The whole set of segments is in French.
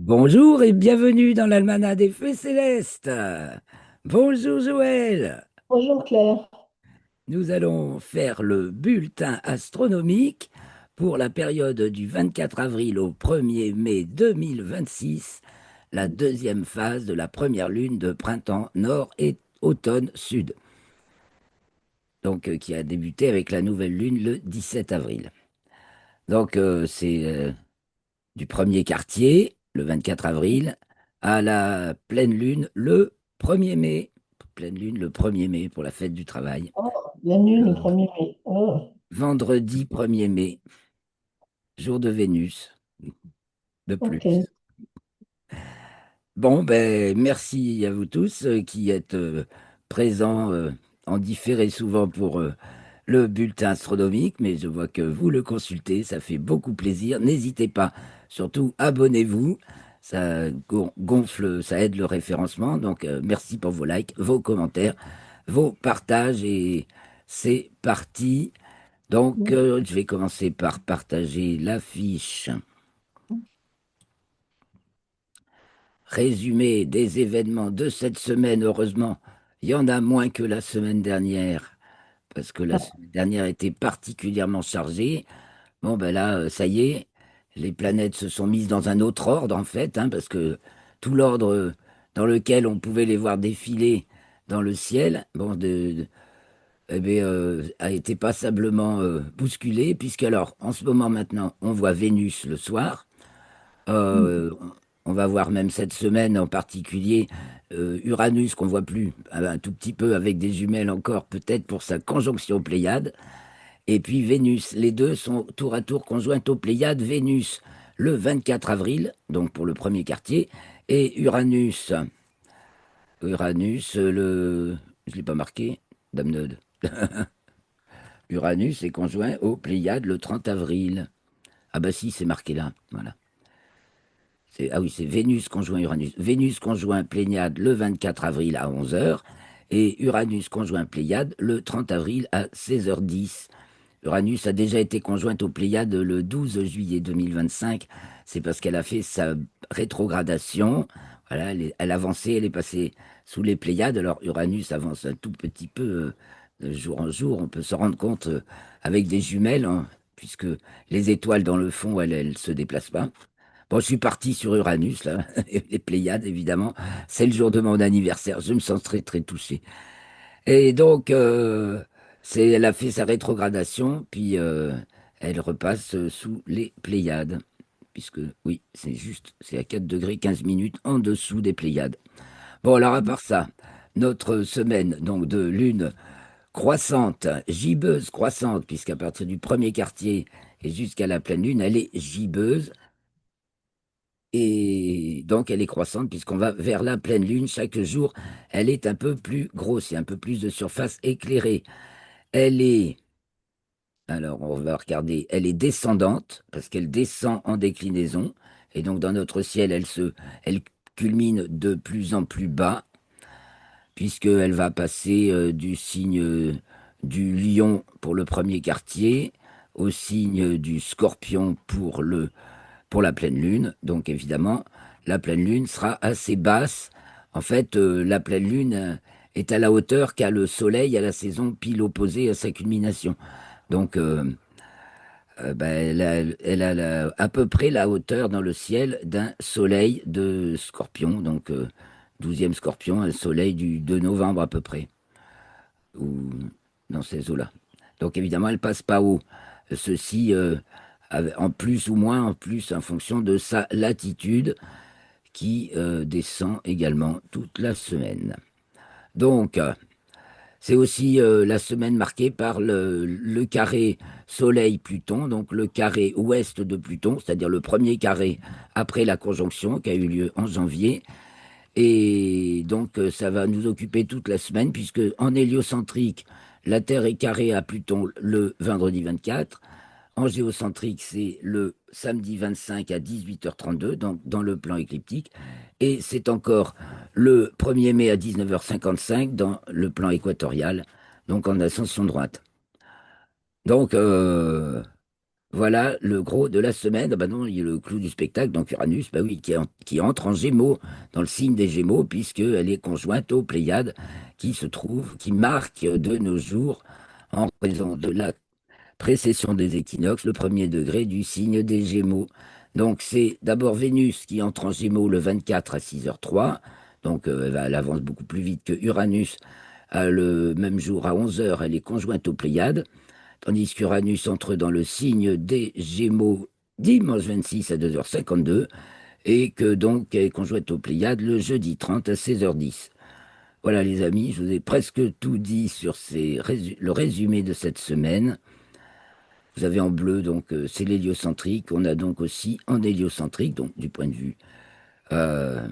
Bonjour et bienvenue dans l'Almanach des Feux Célestes. Bonjour Joël. Bonjour Claire. Nous allons faire le bulletin astronomique pour la période du 24 avril au 1er mai 2026, la deuxième phase de la première lune de printemps nord et automne sud, donc qui a débuté avec la nouvelle lune le 17 avril. Donc c'est du premier quartier, le 24 avril, à la pleine lune, le 1er mai. Pleine lune, le 1er mai pour la fête du travail. Oh, la nuit, le Le 1er mai. Oh, vendredi 1er mai, jour de Vénus, de plus. ok. Bon, ben, merci à vous tous qui êtes présents en différé souvent pour le bulletin astronomique, mais je vois que vous le consultez, ça fait beaucoup plaisir. N'hésitez pas, surtout abonnez-vous, ça gonfle, ça aide le référencement. Donc merci pour vos likes, vos commentaires, vos partages et c'est parti. Donc je vais commencer par partager l'affiche. Résumé des événements de cette semaine, heureusement, il y en a moins que la semaine dernière, parce que la Ah, semaine dernière était particulièrement chargée. Bon, ben là, ça y est, les planètes se sont mises dans un autre ordre, en fait, hein, parce que tout l'ordre dans lequel on pouvait les voir défiler dans le ciel, bon, eh bien, a été passablement bousculé, puisque alors, en ce moment maintenant, on voit Vénus le soir. mm, Euh, on va voir même cette semaine en particulier Uranus qu'on voit plus un tout petit peu avec des jumelles encore, peut-être pour sa conjonction aux Pléiades. Et puis Vénus, les deux sont tour à tour conjointes aux Pléiades. Vénus le 24 avril, donc pour le premier quartier, et Uranus je l'ai pas marqué, Dame Neude. Uranus est conjoint aux Pléiades le 30 avril. Ah bah si, c'est marqué là, voilà. Ah oui, c'est Vénus conjoint Uranus. Vénus conjoint Pléiade le 24 avril à 11 heures et Uranus conjoint Pléiade le 30 avril à 16h10. Uranus a déjà été conjointe aux Pléiades le 12 juillet 2025. C'est parce qu'elle a fait sa rétrogradation. Voilà, elle avançait, elle est passée sous les Pléiades. Alors Uranus avance un tout petit peu de jour en jour. On peut se rendre compte avec des jumelles, hein, puisque les étoiles dans le fond, elles se déplacent pas. Bon, je suis parti sur Uranus, là, et les Pléiades, évidemment. C'est le jour de mon anniversaire. Je me sens très, très touché. Et donc, elle a fait sa rétrogradation, puis elle repasse sous les Pléiades. Puisque, oui, c'est juste, c'est à 4 degrés 15 minutes en dessous des Pléiades. Bon, alors, à part ça, notre semaine, donc, de lune croissante, gibbeuse croissante, puisqu'à partir du premier quartier et jusqu'à la pleine lune, elle est gibbeuse. Et donc, elle est croissante puisqu'on va vers la pleine lune. Chaque jour, elle est un peu plus grosse, il y a un peu plus de surface éclairée. Elle est, alors on va regarder, elle est descendante parce qu'elle descend en déclinaison. Et donc, dans notre ciel, elle culmine de plus en plus bas puisqu'elle va passer du signe du lion pour le premier quartier au signe du scorpion pour la pleine lune. Donc évidemment, la pleine lune sera assez basse. En fait, la pleine lune est à la hauteur qu'a le soleil à la saison pile opposée à sa culmination. Donc, bah, à peu près la hauteur dans le ciel d'un soleil de scorpion. Donc, 12e scorpion, un soleil du 2 novembre à peu près, ou dans ces eaux-là. Donc évidemment, elle passe pas haut. Ceci en plus ou moins en plus en fonction de sa latitude qui descend également toute la semaine. Donc, c'est aussi la semaine marquée par le carré Soleil-Pluton, donc le carré ouest de Pluton, c'est-à-dire le premier carré après la conjonction qui a eu lieu en janvier. Et donc, ça va nous occuper toute la semaine, puisque en héliocentrique, la Terre est carrée à Pluton le vendredi 24. En géocentrique, c'est le samedi 25 à 18h32, donc dans le plan écliptique. Et c'est encore le 1er mai à 19h55 dans le plan équatorial, donc en ascension droite. Donc, Voilà le gros de la semaine. Ah bah non, il y a le clou du spectacle, donc Uranus, bah oui, qui entre en Gémeaux, dans le signe des Gémeaux, puisqu'elle est conjointe aux Pléiades, qui marque de nos jours, en raison de la précession des équinoxes, le premier degré du signe des Gémeaux. Donc c'est d'abord Vénus qui entre en Gémeaux le 24 à 6h03. Donc elle avance beaucoup plus vite que Uranus. Le même jour à 11h, elle est conjointe aux Pléiades, tandis qu'Uranus entre dans le signe des Gémeaux dimanche 26 à 2h52, et que donc elle est conjointe aux Pléiades le jeudi 30 à 16h10. Voilà les amis, je vous ai presque tout dit sur le résumé de cette semaine. Vous avez en bleu, donc c'est l'héliocentrique. On a donc aussi en héliocentrique, donc du point de vue euh,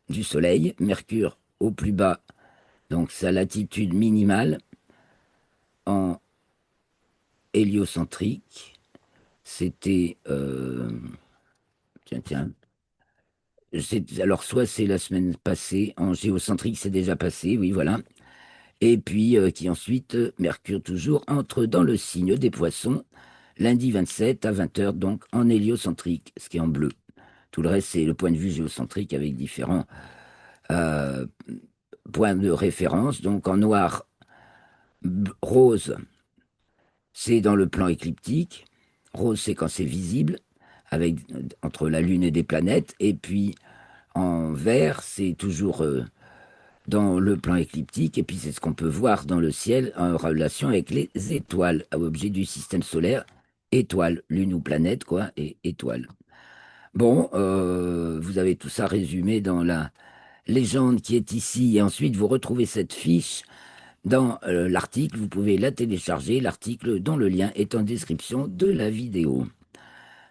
du Soleil, Mercure au plus bas, donc sa latitude minimale en héliocentrique. C'était, tiens, tiens, alors soit c'est la semaine passée, en géocentrique c'est déjà passé, oui, voilà. Et puis qui ensuite, Mercure toujours, entre dans le signe des Poissons, lundi 27 à 20h, donc en héliocentrique, ce qui est en bleu. Tout le reste, c'est le point de vue géocentrique avec différents euh, points de référence. Donc en noir, rose, c'est dans le plan écliptique. Rose, c'est quand c'est visible, avec, entre la Lune et des planètes. Et puis en vert, c'est toujours dans le plan écliptique. Et puis c'est ce qu'on peut voir dans le ciel en relation avec les étoiles, objet du système solaire. Étoile, Lune ou planète, quoi, et étoile. Bon, vous avez tout ça résumé dans la légende qui est ici. Et ensuite, vous retrouvez cette fiche dans l'article. Vous pouvez la télécharger, l'article dont le lien est en description de la vidéo.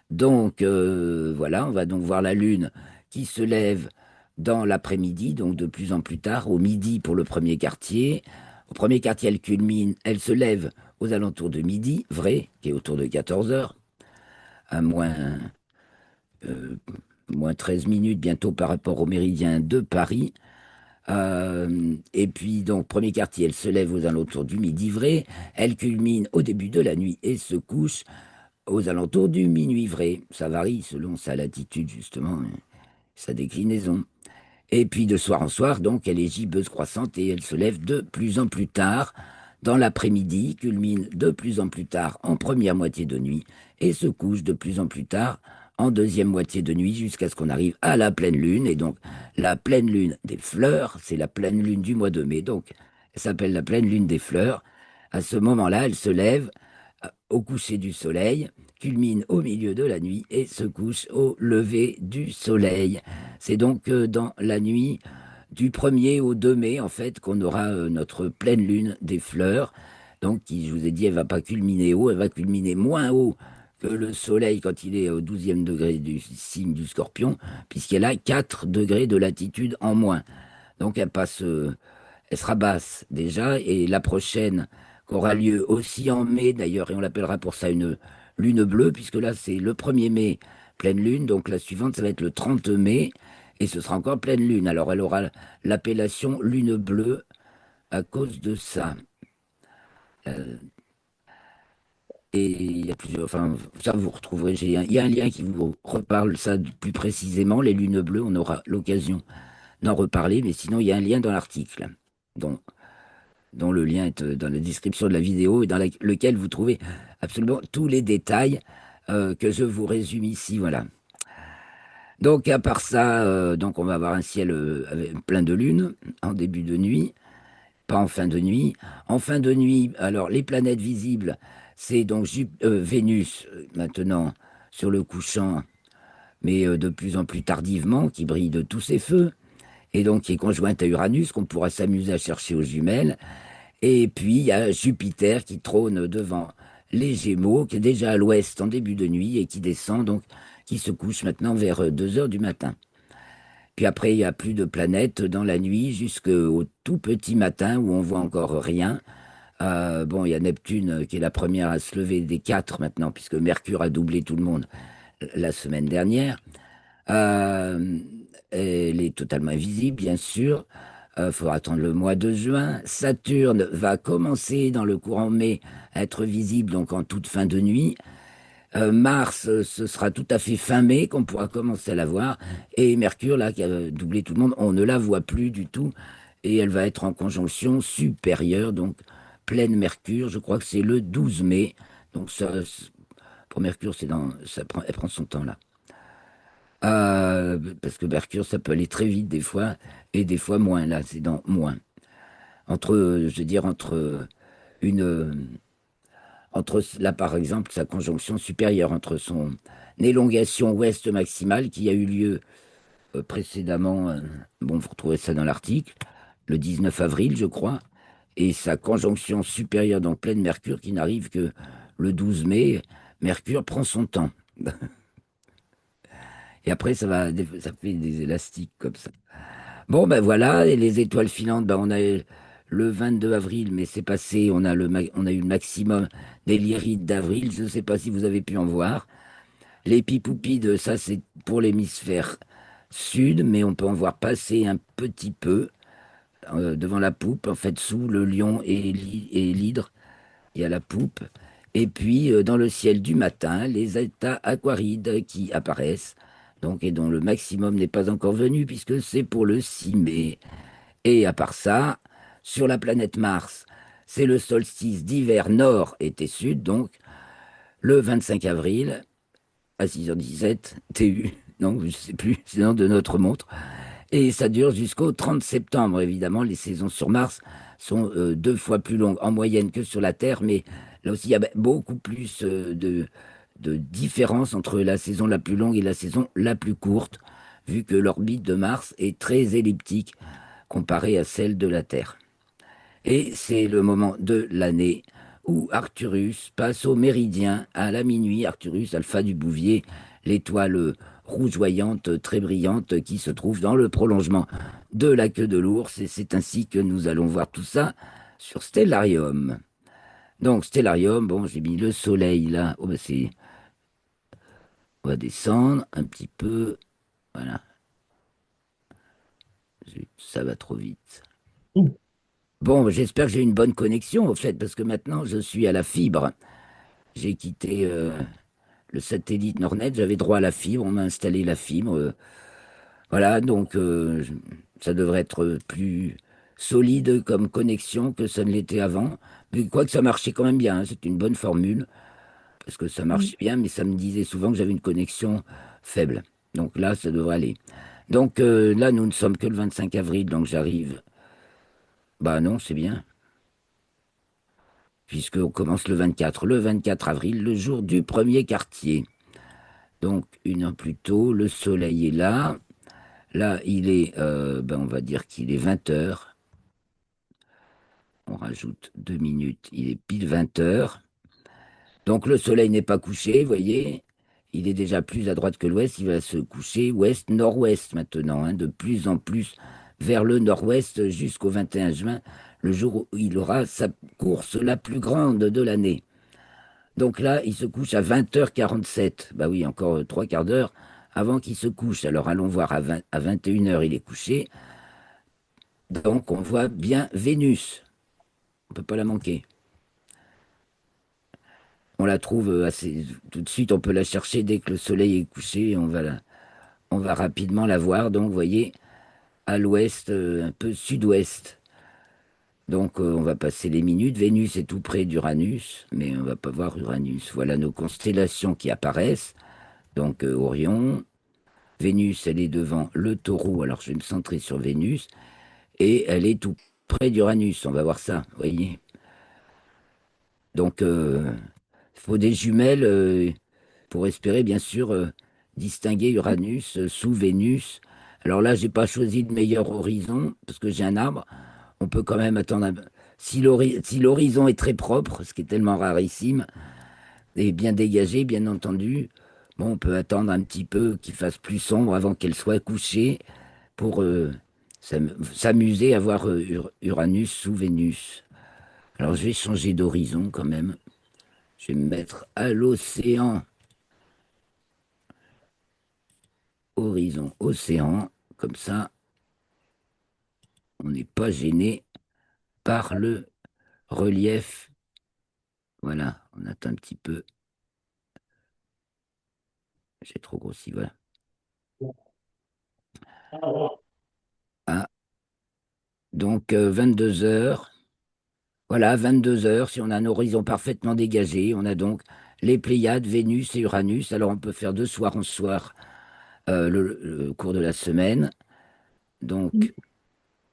Donc, voilà, on va donc voir la Lune qui se lève dans l'après-midi, donc de plus en plus tard, au midi pour le premier quartier. Au premier quartier, elle culmine, elle se lève aux alentours de midi, vrai, qui est autour de 14 heures, à euh, moins 13 minutes bientôt par rapport au méridien de Paris. Et puis, donc, premier quartier, elle se lève aux alentours du midi vrai, elle culmine au début de la nuit et se couche aux alentours du minuit vrai. Ça varie selon sa latitude, justement, sa déclinaison. Et puis, de soir en soir, donc, elle est gibbeuse croissante et elle se lève de plus en plus tard dans l'après-midi, culmine de plus en plus tard en première moitié de nuit et se couche de plus en plus tard en deuxième moitié de nuit jusqu'à ce qu'on arrive à la pleine lune. Et donc, la pleine lune des fleurs, c'est la pleine lune du mois de mai. Donc, elle s'appelle la pleine lune des fleurs. À ce moment-là, elle se lève au coucher du soleil, culmine au milieu de la nuit et se couche au lever du soleil. C'est donc dans la nuit du 1er au 2 mai, en fait, qu'on aura notre pleine lune des fleurs. Donc, qui, je vous ai dit, elle va pas culminer haut, elle va culminer moins haut que le soleil quand il est au 12e degré du signe du scorpion, puisqu'elle a 4 degrés de latitude en moins. Donc, elle sera basse déjà, et la prochaine qui aura lieu aussi en mai d'ailleurs, et on l'appellera pour ça une lune bleue, puisque là c'est le 1er mai, pleine lune, donc la suivante ça va être le 30 mai, et ce sera encore pleine lune. Alors elle aura l'appellation lune bleue à cause de ça. Euh, et il y a plusieurs, enfin ça vous retrouverez, il y a un lien qui vous reparle ça plus précisément, les lunes bleues, on aura l'occasion d'en reparler, mais sinon il y a un lien dans l'article. Donc dont le lien est dans la description de la vidéo et dans lequel vous trouvez absolument tous les détails que je vous résume ici. Voilà. Donc, à part ça, donc on va avoir un ciel plein de lune en début de nuit, pas en fin de nuit. En fin de nuit, alors les planètes visibles, c'est donc Vénus maintenant sur le couchant, mais de plus en plus tardivement, qui brille de tous ses feux, et donc qui est conjointe à Uranus, qu'on pourra s'amuser à chercher aux jumelles. Et puis, il y a Jupiter qui trône devant les Gémeaux, qui est déjà à l'ouest en début de nuit et qui descend, donc, qui se couche maintenant vers 2 heures du matin. Puis après, il n'y a plus de planètes dans la nuit jusqu'au tout petit matin où on voit encore rien. Bon, il y a Neptune qui est la première à se lever des quatre maintenant, puisque Mercure a doublé tout le monde la semaine dernière. Euh, Elle est totalement invisible, bien sûr. Il faudra attendre le mois de juin. Saturne va commencer dans le courant mai à être visible, donc en toute fin de nuit. Mars, ce sera tout à fait fin mai qu'on pourra commencer à la voir. Et Mercure, là, qui a doublé tout le monde, on ne la voit plus du tout. Et elle va être en conjonction supérieure, donc pleine Mercure. Je crois que c'est le 12 mai. Donc pour Mercure, elle prend son temps là. Parce que Mercure, ça peut aller très vite des fois, et des fois moins. Là, c'est dans moins. Je veux dire, une, euh, là, par exemple, sa conjonction supérieure, entre son élongation ouest maximale qui a eu lieu précédemment, bon, vous retrouvez ça dans l'article, le 19 avril, je crois, et sa conjonction supérieure dans pleine Mercure qui n'arrive que le 12 mai. Mercure prend son temps. Et après, ça fait des élastiques comme ça. Bon, ben voilà, et les étoiles filantes, ben on a le 22 avril, mais c'est passé, on a eu le maximum des lyrides d'avril, je ne sais pas si vous avez pu en voir. Les pipoupides, ça c'est pour l'hémisphère sud, mais on peut en voir passer un petit peu devant la poupe, en fait sous le lion et l'hydre, il y a la poupe. Et puis dans le ciel du matin, les états aquarides qui apparaissent, donc et dont le maximum n'est pas encore venu puisque c'est pour le 6 mai. Et à part ça, sur la planète Mars, c'est le solstice d'hiver nord été sud, donc le 25 avril à 6h17 TU. Non, je sais plus, c'est dans de notre montre. Et ça dure jusqu'au 30 septembre, évidemment. Les saisons sur Mars sont 2 fois plus longues en moyenne que sur la Terre, mais là aussi, il y a beaucoup plus de différence entre la saison la plus longue et la saison la plus courte, vu que l'orbite de Mars est très elliptique comparée à celle de la Terre. Et c'est le moment de l'année où Arcturus passe au méridien à la minuit. Arcturus, alpha du Bouvier, l'étoile rougeoyante, très brillante, qui se trouve dans le prolongement de la queue de l'ours. Et c'est ainsi que nous allons voir tout ça sur Stellarium. Donc, Stellarium, bon, j'ai mis le soleil là. Oh, ben on va descendre un petit peu. Voilà. Zut, ça va trop vite. Bon, j'espère que j'ai une bonne connexion, au fait, parce que maintenant, je suis à la fibre. J'ai quitté le satellite Nordnet, j'avais droit à la fibre, on m'a installé la fibre. Voilà, donc ça devrait être plus solide comme connexion que ça ne l'était avant. Mais quoique ça marchait quand même bien, hein, c'est une bonne formule, parce que ça marchait bien, mais ça me disait souvent que j'avais une connexion faible. Donc là, ça devrait aller. Donc là, nous ne sommes que le 25 avril, donc j'arrive. Bah non, c'est bien, puisqu'on commence le 24. Le 24 avril, le jour du premier quartier. Donc, 1 heure plus tôt, le soleil est là. Là, on va dire qu'il est 20 heures. On rajoute 2 minutes, il est pile 20 heures. Donc, le soleil n'est pas couché, vous voyez. Il est déjà plus à droite que l'ouest. Il va se coucher ouest-nord-ouest maintenant, hein, de plus en plus vers le nord-ouest jusqu'au 21 juin, le jour où il aura sa course la plus grande de l'année. Donc là, il se couche à 20h47. Bah oui, encore 3 quarts d'heure avant qu'il se couche. Alors allons voir à 21 heures, il est couché. Donc on voit bien Vénus. On peut pas la manquer. On la trouve assez tout de suite, on peut la chercher dès que le soleil est couché, on va rapidement la voir. Donc vous voyez, à l'ouest, un peu sud-ouest. Donc on va passer les minutes. Vénus est tout près d'Uranus, mais on va pas voir Uranus. Voilà nos constellations qui apparaissent. Donc Orion, Vénus, elle est devant le taureau, alors je vais me centrer sur Vénus, et elle est tout près d'Uranus, on va voir ça, vous voyez. Donc, il faut des jumelles pour espérer, bien sûr, distinguer Uranus sous Vénus. Alors là, j'ai pas choisi le meilleur horizon, parce que j'ai un arbre, on peut quand même attendre si l'horizon est très propre, ce qui est tellement rarissime, et bien dégagé, bien entendu, bon, on peut attendre un petit peu qu'il fasse plus sombre avant qu'elle soit couchée, pour s'amuser à voir Uranus sous Vénus. Alors je vais changer d'horizon quand même. Je vais me mettre à l'océan. Horizon, océan. Comme ça, on n'est pas gêné par le relief. Voilà, on attend un petit peu. J'ai trop grossi, voilà. Ah, donc 22 heures. Voilà, 22 heures. Si on a un horizon parfaitement dégagé, on a donc les Pléiades, Vénus et Uranus. Alors on peut faire de soir en soir le cours de la semaine. Donc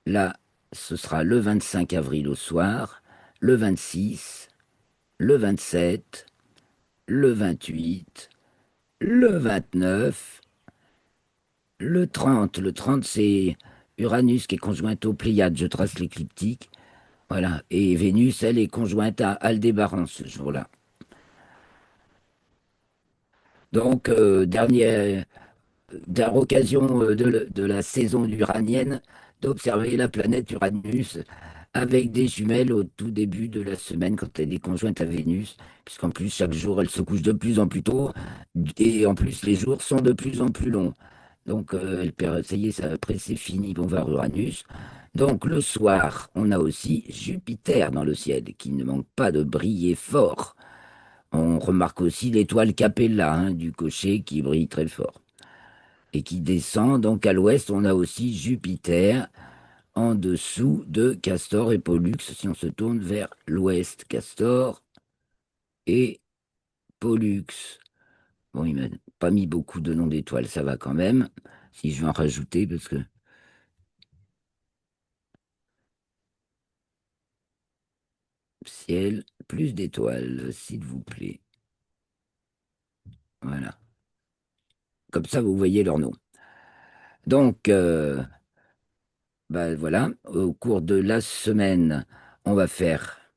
là, ce sera le 25 avril au soir, le 26, le 27, le 28, le 29, le 30. Le 30, c'est Uranus qui est conjointe aux Pléiades. Je trace l'écliptique. Voilà. Et Vénus, elle est conjointe à Aldébaran ce jour-là. Donc, dernière occasion de la saison uranienne d'observer la planète Uranus avec des jumelles au tout début de la semaine quand elle est conjointe à Vénus, puisqu'en plus chaque jour elle se couche de plus en plus tôt et en plus les jours sont de plus en plus longs. Donc ça y est, après c'est fini, on va à Uranus. Donc le soir, on a aussi Jupiter dans le ciel qui ne manque pas de briller fort. On remarque aussi l'étoile Capella du cocher qui brille très fort et qui descend. Donc à l'ouest, on a aussi Jupiter en dessous de Castor et Pollux. Si on se tourne vers l'ouest, Castor et Pollux. Bon, il m'a pas mis beaucoup de noms d'étoiles, ça va quand même. Si je vais en rajouter, parce que ciel, plus d'étoiles, s'il vous plaît. Voilà. Comme ça, vous voyez leur nom. Donc, bah, voilà, au cours de la semaine, on va faire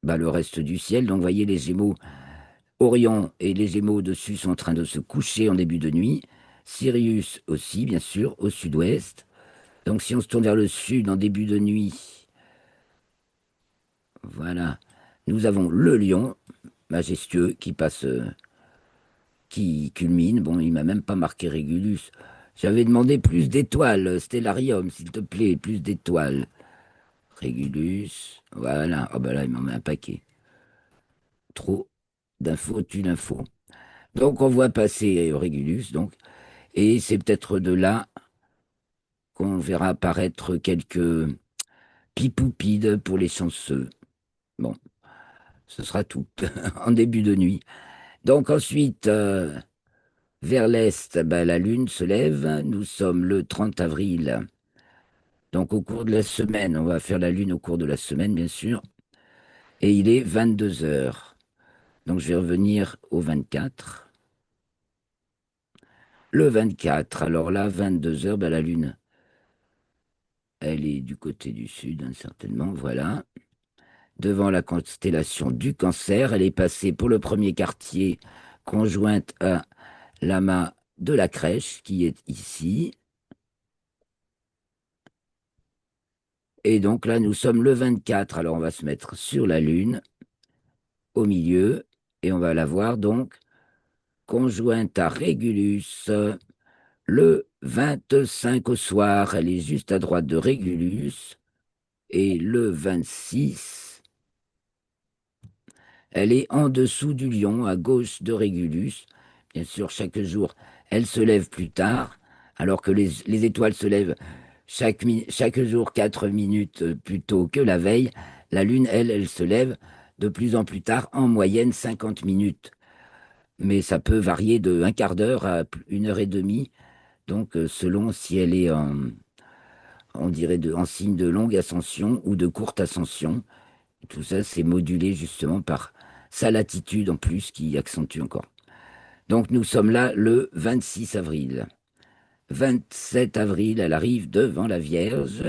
le reste du ciel. Donc, vous voyez les Gémeaux, Orion et les Gémeaux au-dessus sont en train de se coucher en début de nuit. Sirius aussi, bien sûr, au sud-ouest. Donc, si on se tourne vers le sud en début de nuit, voilà, nous avons le Lion, majestueux, qui passe, qui culmine. Bon, il m'a même pas marqué Régulus. J'avais demandé plus d'étoiles, Stellarium, s'il te plaît, plus d'étoiles. Régulus, voilà. Ah bah là, il m'en met un paquet. Trop d'infos, tu l'info. Donc on voit passer Régulus, donc, et c'est peut-être de là qu'on verra apparaître quelques pipoupides pour les chanceux. Bon, ce sera tout en début de nuit. Donc ensuite, vers l'est, la lune se lève. Nous sommes le 30 avril. Donc au cours de la semaine, on va faire la lune au cours de la semaine, bien sûr. Et il est 22 heures. Donc je vais revenir au 24. Le 24, alors là, 22 heures, la lune, elle est du côté du sud, certainement, voilà. Devant la constellation du Cancer, elle est passée pour le premier quartier conjointe à l'amas de la Crèche, qui est ici. Et donc là, nous sommes le 24, alors on va se mettre sur la lune, au milieu, et on va la voir donc conjointe à Régulus. Le 25 au soir, elle est juste à droite de Régulus. Et le 26, elle est en dessous du lion, à gauche de Régulus. Bien sûr, chaque jour, elle se lève plus tard, alors que les étoiles se lèvent chaque jour 4 minutes plus tôt que la veille. La lune, elle se lève de plus en plus tard, en moyenne 50 minutes. Mais ça peut varier de un quart d'heure à 1 heure et demie, donc selon si elle est on dirait en signe de longue ascension ou de courte ascension. Tout ça, c'est modulé justement par sa latitude en plus qui accentue encore. Donc nous sommes là le 26 avril. 27 avril, elle arrive devant la Vierge.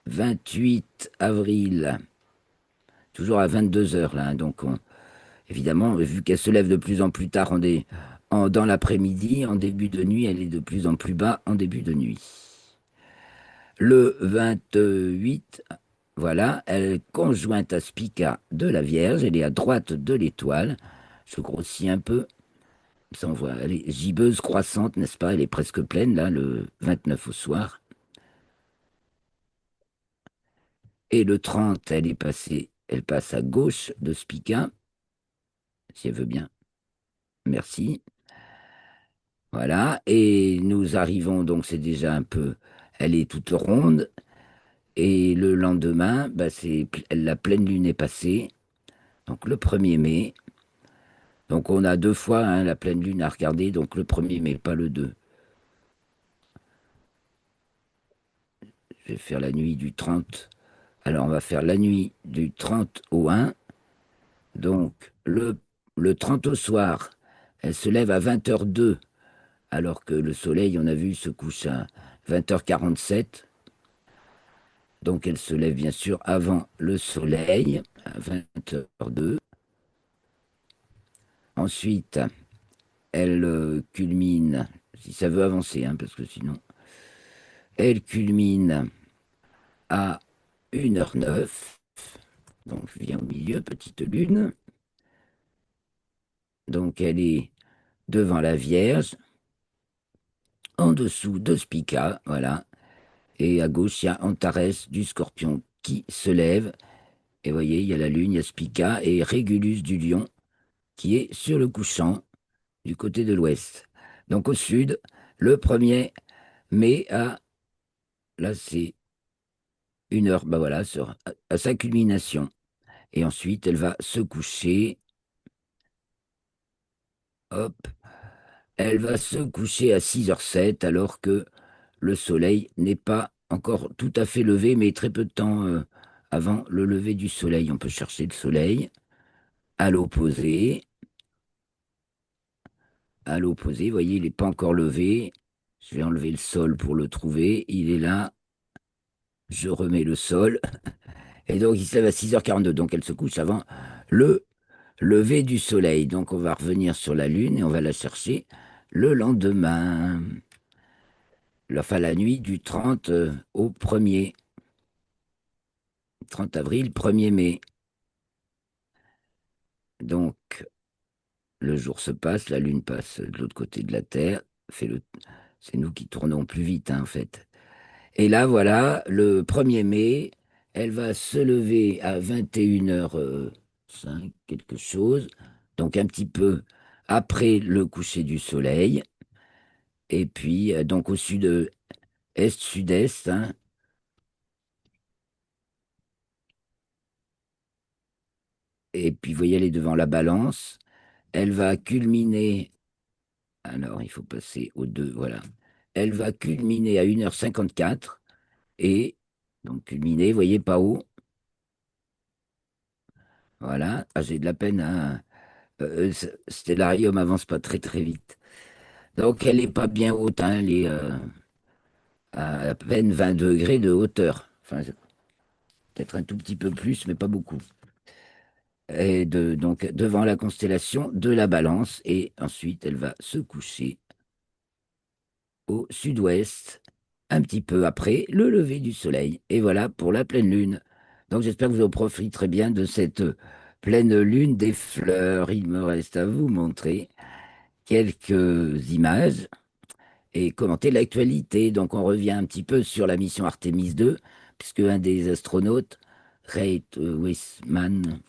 28 avril, toujours à 22 heures là. Donc évidemment, vu qu'elle se lève de plus en plus tard dans l'après-midi, en début de nuit, elle est de plus en plus bas en début de nuit. Le 28, voilà, elle est conjointe à Spica de la Vierge, elle est à droite de l'étoile. Je grossis un peu, ça on voit, elle est gibbeuse croissante, n'est-ce pas? Elle est presque pleine, là, le 29 au soir. Et le 30, elle passe à gauche de Spica, si elle veut bien. Merci. Voilà. Et nous arrivons, donc c'est déjà un peu, elle est toute ronde. Et le lendemain, bah, la pleine lune est passée, donc le 1er mai. Donc on a deux fois hein, la pleine lune à regarder, donc le 1er mai, pas le 2. Je vais faire la nuit du 30. Alors on va faire la nuit du 30 au 1. Donc le 30 au soir, elle se lève à 20h02, alors que le soleil, on a vu, se couche à 20h47. Donc elle se lève bien sûr avant le soleil, à 20h02. Ensuite, elle culmine, si ça veut avancer, hein, parce que sinon, elle culmine à 1h09. Donc je viens au milieu, petite lune. Donc elle est devant la Vierge, en dessous de Spica, voilà. Et à gauche, il y a Antares du Scorpion qui se lève. Et vous voyez, il y a la Lune, il y a Spica et Régulus du Lion qui est sur le couchant du côté de l'ouest. Donc au sud, le 1er mai là c'est 1h, bah voilà, à sa culmination. Et ensuite, elle va se coucher, hop, elle va se coucher à 6h07 alors que le soleil n'est pas encore tout à fait levé, mais très peu de temps avant le lever du soleil. On peut chercher le soleil à l'opposé. À l'opposé, vous voyez, il n'est pas encore levé. Je vais enlever le sol pour le trouver. Il est là. Je remets le sol. Et donc, il se lève à 6h42. Donc, elle se couche avant le lever du soleil. Donc, on va revenir sur la Lune et on va la chercher le lendemain. Enfin, la nuit du 30 au 1er. 30 avril, 1er mai. Donc, le jour se passe, la Lune passe de l'autre côté de la Terre. C'est nous qui tournons plus vite, hein, en fait. Et là, voilà, le 1er mai, elle va se lever à 21h05, quelque chose, donc un petit peu après le coucher du soleil, et puis donc au sud-est, hein, et puis vous voyez, elle est devant la balance, elle va culminer, alors il faut passer au 2, voilà, elle va culminer à 1h54, et donc culminer, vous voyez, pas haut, voilà, ah, j'ai de la peine, hein. Stellarium avance pas très très vite. Donc elle est pas bien haute, hein, elle est à peine 20 degrés de hauteur. Enfin, peut-être un tout petit peu plus, mais pas beaucoup. Donc devant la constellation de la Balance, et ensuite elle va se coucher au sud-ouest, un petit peu après le lever du soleil. Et voilà pour la pleine lune. Donc j'espère que vous en profiterez bien de cette pleine lune des fleurs. Il me reste à vous montrer quelques images et commenter l'actualité. Donc on revient un petit peu sur la mission Artemis 2, puisque un des astronautes, Ray Wiseman,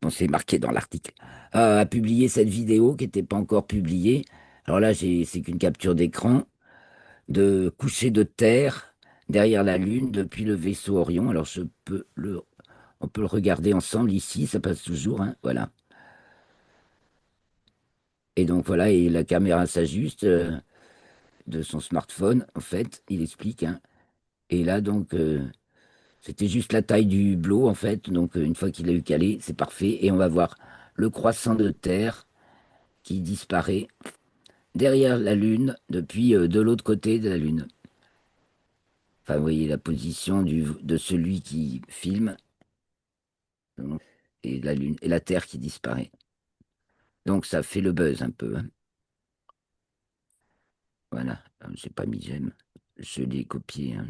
on s'est marqué dans l'article, a publié cette vidéo qui n'était pas encore publiée. Alors là, c'est qu'une capture d'écran de coucher de terre derrière la Lune depuis le vaisseau Orion. Alors on peut le regarder ensemble ici, ça passe toujours, hein, voilà. Et donc voilà, et la caméra s'ajuste de son smartphone, en fait, il explique, hein. Et là, donc, c'était juste la taille du bloc, en fait. Donc, une fois qu'il a eu calé, c'est parfait. Et on va voir le croissant de terre qui disparaît derrière la Lune depuis de l'autre côté de la Lune. Enfin, vous voyez la position de celui qui filme donc, et la Lune et la Terre qui disparaît. Donc, ça fait le buzz un peu, hein. Voilà. J'ai pas mis j'aime. Je l'ai copié, hein,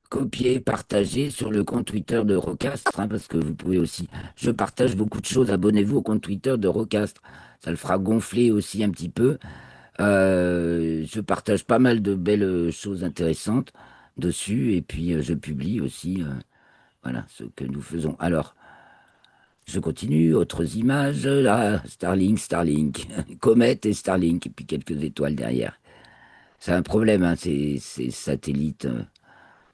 copier, partager sur le compte Twitter de Rocastre, hein, parce que vous pouvez aussi. Je partage beaucoup de choses. Abonnez-vous au compte Twitter de Rocastre. Ça le fera gonfler aussi un petit peu. Je partage pas mal de belles choses intéressantes dessus. Et puis, je publie aussi voilà, ce que nous faisons. Alors, Je continue, autres images, là, Starlink, Starlink, comète et Starlink, et puis quelques étoiles derrière. C'est un problème, hein, ces satellites.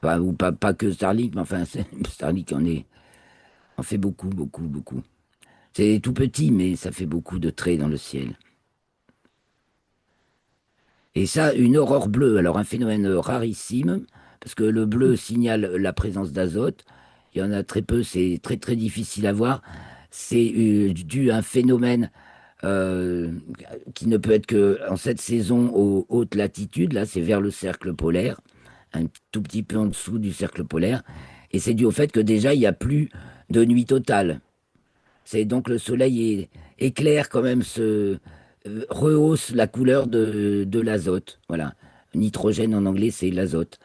Ou pas que Starlink, mais enfin, Starlink en fait beaucoup, beaucoup, beaucoup. C'est tout petit, mais ça fait beaucoup de traits dans le ciel. Et ça, une aurore bleue, alors un phénomène rarissime, parce que le bleu signale la présence d'azote. Il y en a très peu, c'est très très difficile à voir. C'est dû à un phénomène euh, qui ne peut être que en cette saison aux hautes latitudes. Là, c'est vers le cercle polaire, un tout petit peu en dessous du cercle polaire. Et c'est dû au fait que déjà, il n'y a plus de nuit totale. C'est donc le soleil éclaire quand même, rehausse la couleur de l'azote. Voilà. Nitrogène en anglais, c'est l'azote.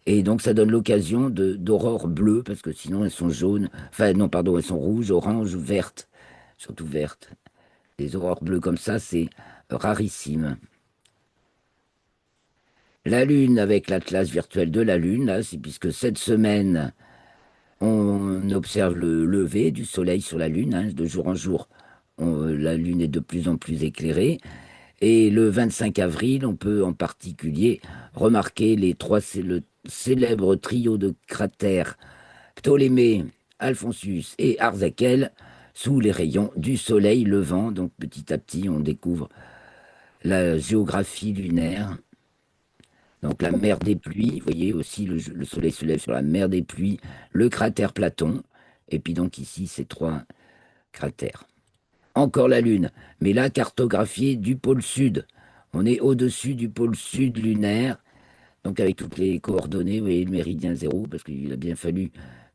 Et donc ça donne l'occasion d'aurores bleues, parce que sinon elles sont jaunes. Enfin non, pardon, elles sont rouges, oranges, vertes. Surtout vertes. Des aurores bleues comme ça, c'est rarissime. La Lune avec l'atlas virtuel de la Lune, là, c'est puisque cette semaine, on observe le lever du soleil sur la Lune, hein, de jour en jour. La Lune est de plus en plus éclairée. Et le 25 avril, on peut en particulier remarquer le célèbre trio de cratères Ptolémée, Alphonsus et Arzacel sous les rayons du soleil levant. Donc petit à petit, on découvre la géographie lunaire. Donc la mer des pluies, vous voyez aussi le soleil se lève sur la mer des pluies, le cratère Platon, et puis donc ici ces trois cratères. Encore la Lune, mais là cartographiée du pôle sud. On est au-dessus du pôle sud lunaire, donc avec toutes les coordonnées, vous voyez le méridien zéro, parce qu'il a bien fallu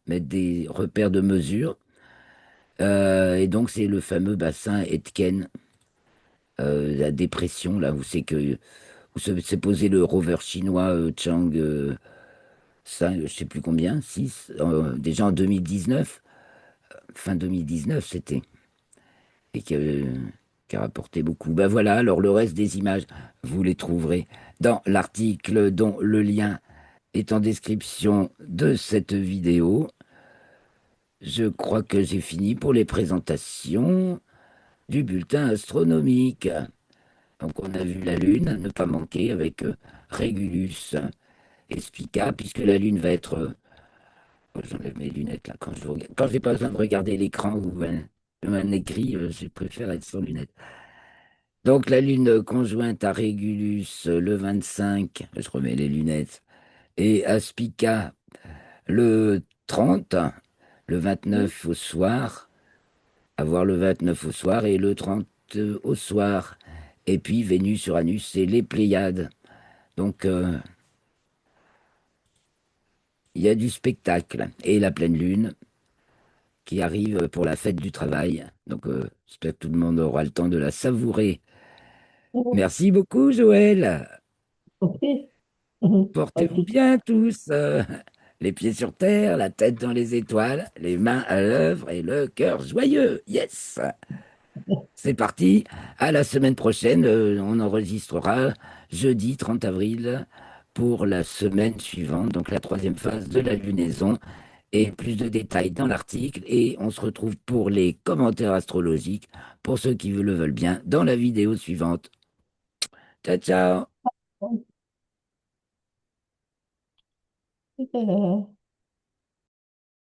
mettre des repères de mesure. Et donc c'est le fameux bassin Etken, la dépression, là où s'est posé le rover chinois Chang ça, je sais plus combien, 6, déjà en 2019, fin 2019 c'était, et qui a rapporté beaucoup. Ben voilà, alors le reste des images, vous les trouverez dans l'article dont le lien est en description de cette vidéo. Je crois que j'ai fini pour les présentations du bulletin astronomique. Donc on a vu la Lune, à ne pas manquer, avec Régulus et Spica, puisque la Lune va être j'enlève mes lunettes là quand je regarde. Quand j'ai pas besoin de regarder l'écran ou un écrit, je préfère être sans lunettes. Donc la lune conjointe à Régulus le 25, je remets les lunettes, et à Spica le 30, le 29 au soir, à voir le 29 au soir et le 30 au soir. Et puis Vénus, Uranus, c'est les Pléiades. Donc il y a du spectacle. Et la pleine lune, qui arrive pour la fête du travail. Donc, j'espère que tout le monde aura le temps de la savourer. Merci beaucoup, Joël. Ok. Bah, Portez-vous écoute, bien tous. Les pieds sur terre, la tête dans les étoiles, les mains à l'œuvre et le cœur joyeux. Yes! C'est parti. À la semaine prochaine. On enregistrera jeudi 30 avril pour la semaine suivante, donc la troisième phase de la lunaison. Et plus de détails dans l'article. Et on se retrouve pour les commentaires astrologiques, pour ceux qui le veulent bien, dans la vidéo suivante. Ciao, ciao! tout à l'heure.